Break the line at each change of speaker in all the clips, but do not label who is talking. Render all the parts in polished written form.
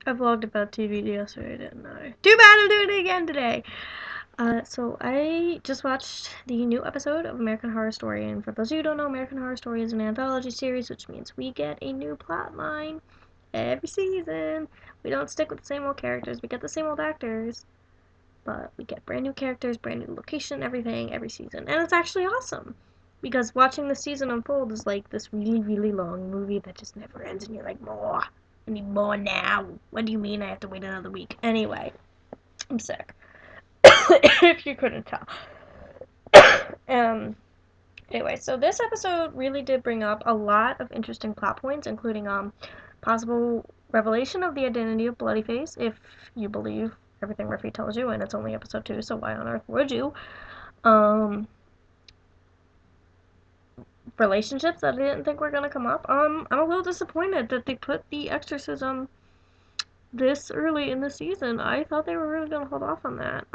I vlogged about TV yesterday, didn't I? Too bad I'm doing it again today. So I just watched the new episode of American Horror Story, and for those of you who don't know, American Horror Story is an anthology series, which means we get a new plot line every season. We don't stick with the same old characters, we get the same old actors, but we get brand new characters, brand new location, everything, every season. And it's actually awesome. Because watching the season unfold is like this really, really long movie that just never ends, and you're like, more. I need more now. What do you mean I have to wait another week? Anyway, I'm sick. If you couldn't tell. um, anyway, so this episode really did bring up a lot of interesting plot points, including possible revelation of the identity of Bloodyface, if you believe everything Murphy tells you, and it's only episode 2, so why on earth would you? Relationships that I didn't think were gonna come up. I'm a little disappointed that they put the exorcism this early in the season. I thought they were really gonna hold off on that.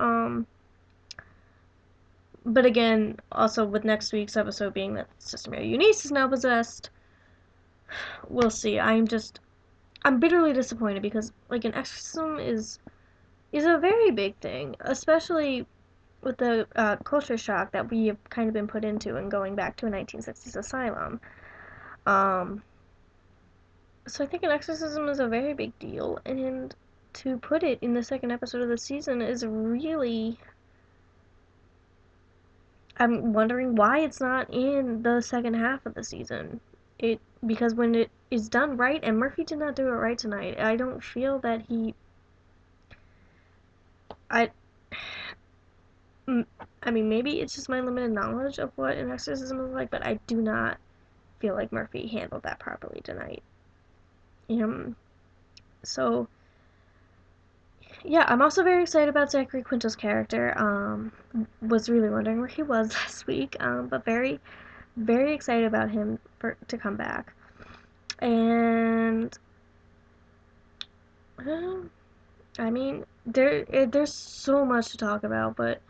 But again, also with next week's episode being that Sister Mary Eunice is now possessed, we'll see. I'm bitterly disappointed because like an exorcism is a very big thing, especially with the culture shock that we have kind of been put into and going back to a 1960s asylum. So I think an exorcism is a very big deal, and to put it in the second episode of the season is really. I'm wondering why it's not in the second half of the season. Because when it is done right, and Murphy did not do it right tonight, I don't feel that he. I. I mean, maybe it's just my limited knowledge of what an exorcism is like, but I do not feel like Murphy handled that properly tonight. So yeah, I'm also very excited about Zachary Quinto's character. Was really wondering where he was last week, but very, very excited about him to come back. And I mean, there's so much to talk about, but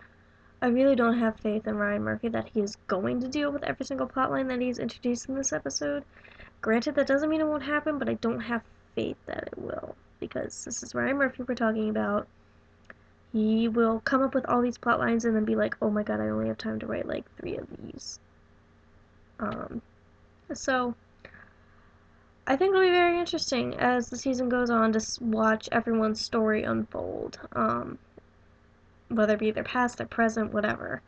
I really don't have faith in Ryan Murphy that he is going to deal with every single plotline that he's introduced in this episode. Granted, that doesn't mean it won't happen, but I don't have faith that it will, because this is Ryan Murphy we're talking about. He will come up with all these plot lines and then be like, oh my god, I only have time to write like 3 of these. So I think it'll be very interesting as the season goes on to watch everyone's story unfold. Whether it be their past, their present, whatever.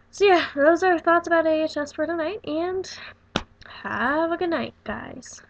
So yeah, those are thoughts about AHS for tonight, and have a good night, guys.